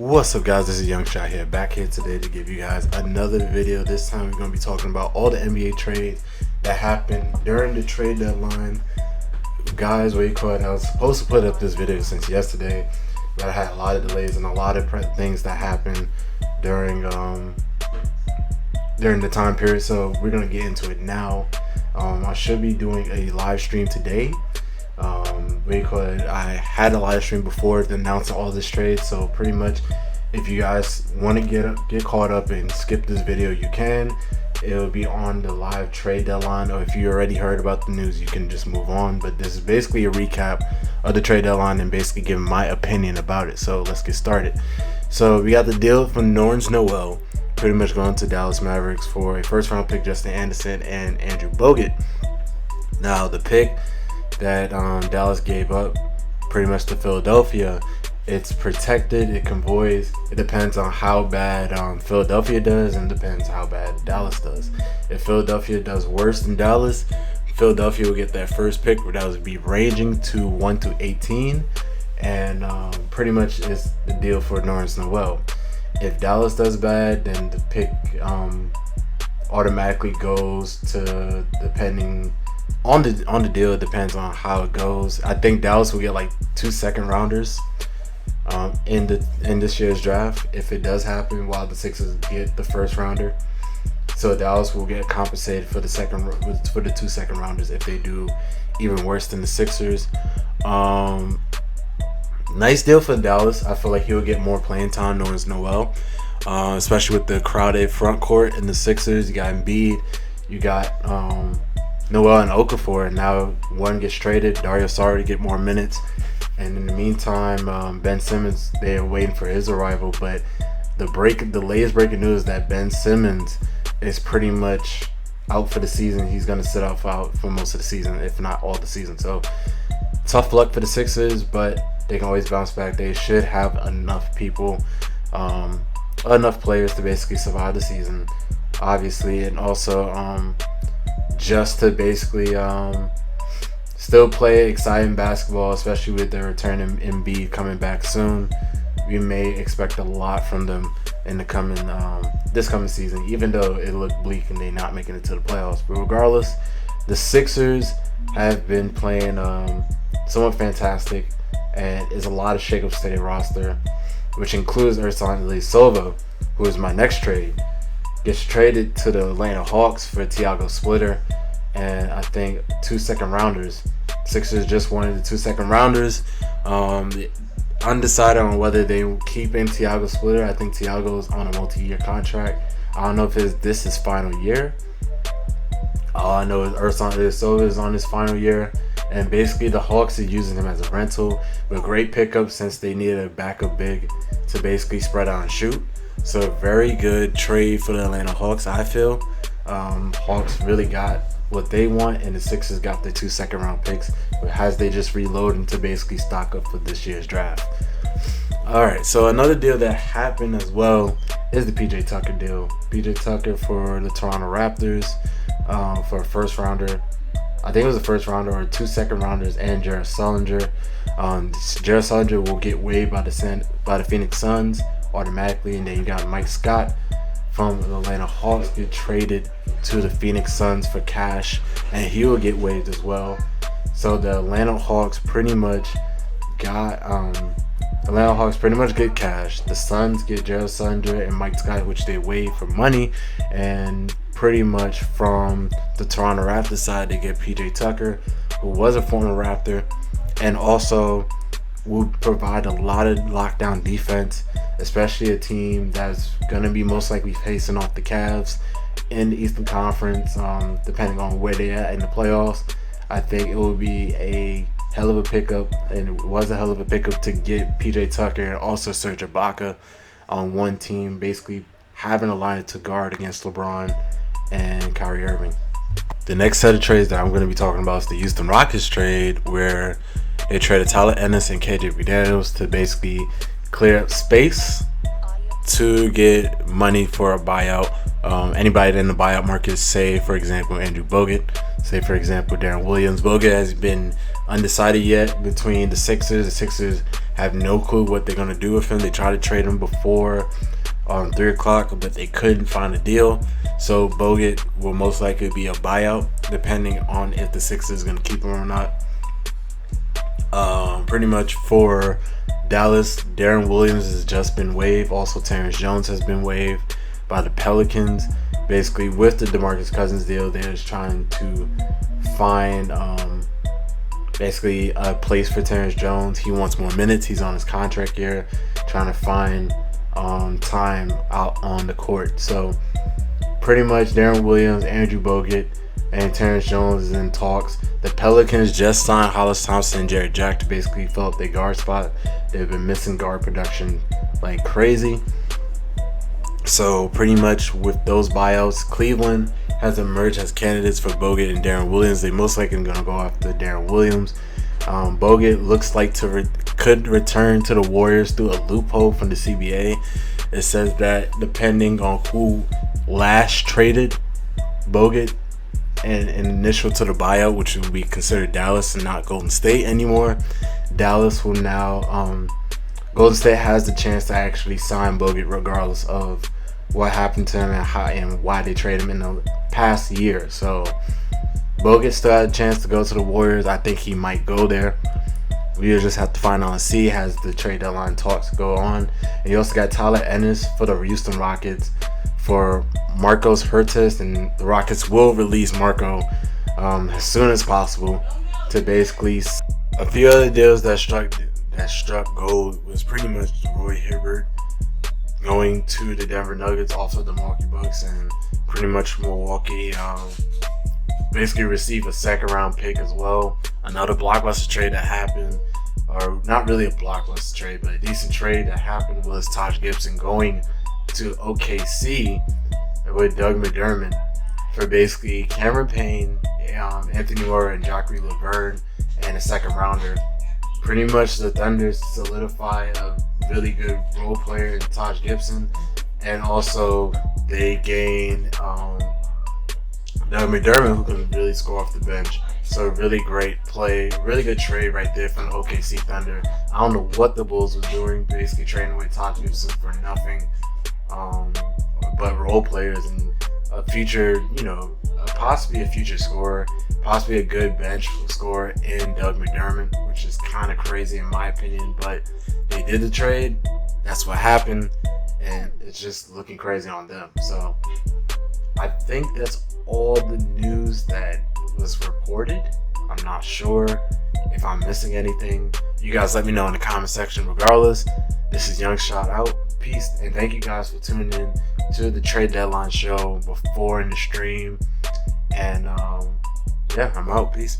What's up, guys? This is Young Shot here, back here today to give you guys another video. This time we're going to be talking about all the NBA trades that happened during the trade deadline. Guys, I was supposed to put up this video since yesterday, but I had a lot of delays and a lot of things that happened during the time period, so we're going to get into it now. I should be doing a live stream today. I had a live stream before to announce all this trade, so pretty much if you guys want to get caught up and skip this video, you can. It'll be on the live trade deadline, or if you already heard about the news, you can just move on. But this is basically a recap of the trade deadline and basically giving my opinion about it. So let's get started. So we got the deal from Nerlens Noel, pretty much going to Dallas Mavericks for a first round pick, Justin Anderson, and Andrew Bogut. Now the pick that Dallas gave up pretty much to Philadelphia, it's protected, it convoys. It depends on how bad Philadelphia does, and depends how bad Dallas does. If Philadelphia does worse than Dallas, Philadelphia will get that first pick, where that would be ranging to 1 to 18, and pretty much is the deal for Nerlens Noel. If Dallas does bad, then the pick automatically goes to, depending on the deal, it depends on how it goes. I think Dallas will get like 2 second rounders in this year's draft if it does happen, while the Sixers get the first rounder. So Dallas will get compensated for the 2 second rounders if they do even worse than the Sixers. Nice deal for Dallas. I feel like he'll get more playing time, Nerlens Noel, especially with the crowded front court in the Sixers. You got Embiid, you got Noel and Okafor, and now one gets traded. Dario Saric to get more minutes, and in the meantime, Ben Simmons, they are waiting for his arrival. But the latest breaking news is that Ben Simmons is pretty much out for the season. He's gonna sit out for most of the season, if not all the season. So tough luck for the Sixers, but they can always bounce back. They should have enough people, enough players to basically survive the season, obviously, and also just to basically still play exciting basketball, especially with the return of Embiid coming back soon. We may expect a lot from them in the this coming season, even though it looked bleak and they're not making it to the playoffs. But regardless, the Sixers have been playing somewhat fantastic, and is a lot of shakeups to their roster, which includes Ersan Ilyasova, who is my next trade. Gets traded to the Atlanta Hawks for Tiago Splitter, and I think 2 second rounders. Sixers just wanted the 2 second rounders. Undecided on whether they will keep in Tiago Splitter. I think Tiago's on a multi-year contract. I don't know if this is his final year. All I know is Ersan Ilyasova is on his final year, and basically the Hawks are using him as a rental. But great pickup, since they needed a backup big to basically spread out and shoot. So very good trade for the Atlanta Hawks, I feel. Hawks really got what they want, and the Sixers got the 2 second round picks, as they just reloading to basically stock up for this year's draft. Alright, so another deal that happened as well is the PJ Tucker deal. PJ Tucker for the Toronto Raptors for a first rounder. I think it was a first rounder or 2 second rounders, and Jared Sullinger. Jared Sullinger will get waived by the Phoenix Suns automatically, and then you got Mike Scott from the Atlanta Hawks get traded to the Phoenix Suns for cash, and he will get waived as well. So the Atlanta Hawks pretty much get cash. The Suns get Jared Sullinger and Mike Scott, which they waived for money, and pretty much from the Toronto Raptors side, they get PJ Tucker, who was a former Raptor, and also will provide a lot of lockdown defense, especially a team that's going to be most likely facing off the Cavs in the Eastern Conference, depending on where they're at in the playoffs. I think it will be a hell of a pickup, and it was a hell of a pickup to get PJ Tucker and also Serge Ibaka on one team, basically having a line to guard against LeBron and Kyrie Irving. The next set of trades that I'm going to be talking about is the Houston Rockets trade, where they traded Tyler Ennis and KJ McDaniels to basically clear up space to get money for a buyout. Anybody in the buyout market, say for example Andrew Bogut, say for example Darren Williams. Bogut has been undecided yet between the Sixers. The Sixers have no clue what they're going to do with him. They tried to trade him before 3 o'clock, but they couldn't find a deal. So Bogut will most likely be a buyout, depending on if the Sixers going to keep him or not. Pretty much for Dallas, Darren Williams has just been waived. Also, Terrence Jones has been waived by the Pelicans. Basically, with the DeMarcus Cousins deal, they're just trying to find basically a place for Terrence Jones. He wants more minutes. He's on his contract year, trying to find time out on the court. So pretty much Darren Williams, Andrew Bogut, and Terrence Jones is in talks. The Pelicans just signed Hollis Thompson and Jarrett Jack to basically fill up their guard spot. They've been missing guard production like crazy. So pretty much with those buyouts, Cleveland has emerged as candidates for Bogut and Darren Williams. They most likely going to go after Darren Williams. Bogut looks like could return to the Warriors through a loophole from the CBA. It says that depending on who last traded Bogut and initial to the buyout, which will be considered Dallas and not Golden State anymore, Dallas will now Golden State has the chance to actually sign Bogut regardless of what happened to him and how and why they traded him in the past year. So Bogut still had a chance to go to the Warriors. I think he might go there. We just have to find out and see as the trade deadline talks go on. And you also got Tyler Ennis for the Houston Rockets for Marcos Hurtis, and the Rockets will release Marco as soon as possible to basically. A few other deals that struck gold was pretty much Roy Hibbert going to the Denver Nuggets, also the Milwaukee Bucks, and pretty much Milwaukee basically received a second round pick as well. Another blockbuster trade that happened, or not really a blockbuster trade, but a decent trade that happened was Taj Gibson going to OKC with Doug McDermott for basically Cameron Payne, Anthony Moore, and Jacques Laverne, and a second rounder. Pretty much the Thunder solidify a really good role player in Taj Gibson, and also they gain Doug McDermott, who can really score off the bench. So really great play, really good trade right there from the OKC Thunder. I don't know what the Bulls were doing, basically trading away Taj Gibson for nothing, but role players and a future, possibly a future scorer, possibly a good bench scorer in Doug McDermott, which is kind of crazy in my opinion, but they did the trade. That's what happened, and it's just looking crazy on them. So I think that's all the news that was reported. I'm not sure if I'm missing anything. You guys let me know in the comment section. Regardless, this is Young Shoutout. Peace, and thank you guys for tuning in to the trade deadline show before in the stream. And I'm out. Peace.